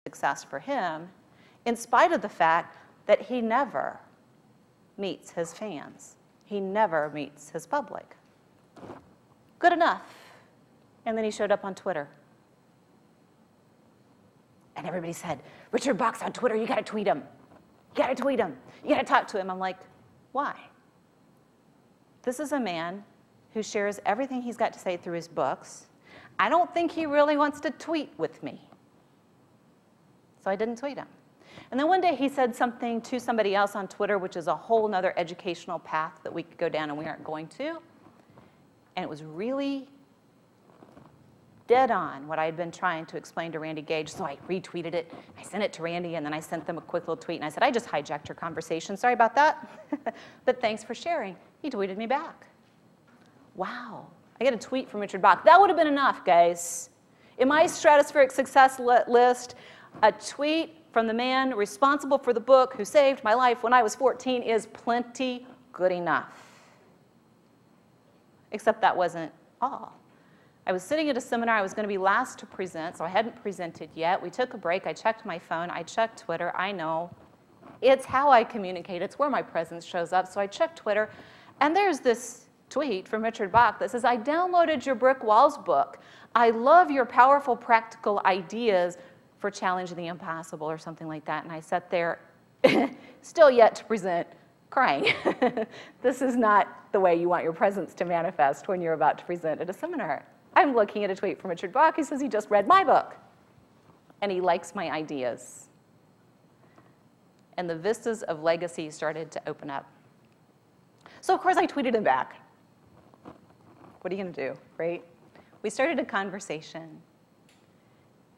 success for him, in spite of the fact that he never meets his fans. He never meets his public. Good enough. And then he showed up on Twitter. And everybody said, Richard Bach's on Twitter, you gotta tweet him. You gotta tweet him. You gotta talk to him. I'm like, why? This is a man who shares everything he's got to say through his books. I don't think he really wants to tweet with me. So I didn't tweet him. And then one day he said something to somebody else on Twitter, which is a whole nother educational path that we could go down and we aren't going to. And it was really dead on what I had been trying to explain to Randy Gage. So I retweeted it. I sent it to Randy, and then I sent them a quick little tweet. And I said, I just hijacked your conversation. Sorry about that. But thanks for sharing. He tweeted me back. Wow. I get a tweet from Richard Bach. That would have been enough, guys. In my stratospheric success list, a tweet from the man responsible for the book who saved my life when I was 14 is plenty good enough. Except that wasn't all. I was sitting at a seminar. I was going to be last to present, so I hadn't presented yet. We took a break. I checked my phone. I checked Twitter. I know. It's how I communicate. It's where my presence shows up. So I checked Twitter, and there's this tweet from Richard Bach that says, I downloaded your Brick Walls book. I love your powerful practical ideas for challenging the impossible, or something like that. And I sat there, still yet to present, crying. This is not the way you want your presence to manifest when you're about to present at a seminar. I'm looking at a tweet from Richard Bach. He says he just read my book, and he likes my ideas. And the vistas of legacy started to open up. So of course I tweeted him back. What are you going to do, right? We started a conversation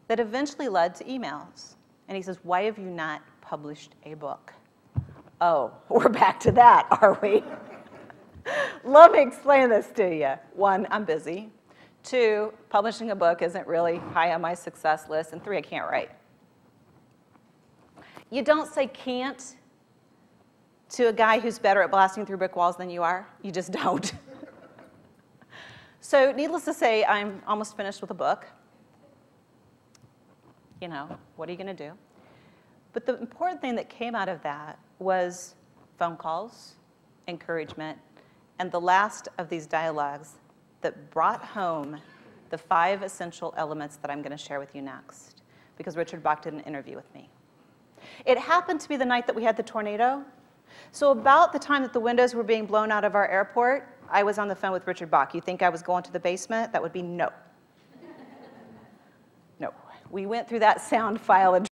that eventually led to emails. And he says, why have you not published a book? Oh, we're back to that, are we? Let me explain this to you. One, I'm busy. Two, publishing a book isn't really high on my success list. And three, I can't write. You don't say can't to a guy who's better at blasting through brick walls than you are. You just don't. So needless to say, I'm almost finished with a book. You know, what are you going to do? But the important thing that came out of that was phone calls, encouragement, and the last of these dialogues that brought home the 5 essential elements that I'm going to share with you next, because Richard Bach did an interview with me. It happened to be the night that we had the tornado. So about the time that the windows were being blown out of our airport, I was on the phone with Richard Bach. You think I was going to the basement? That would be no. No. We went through that sound file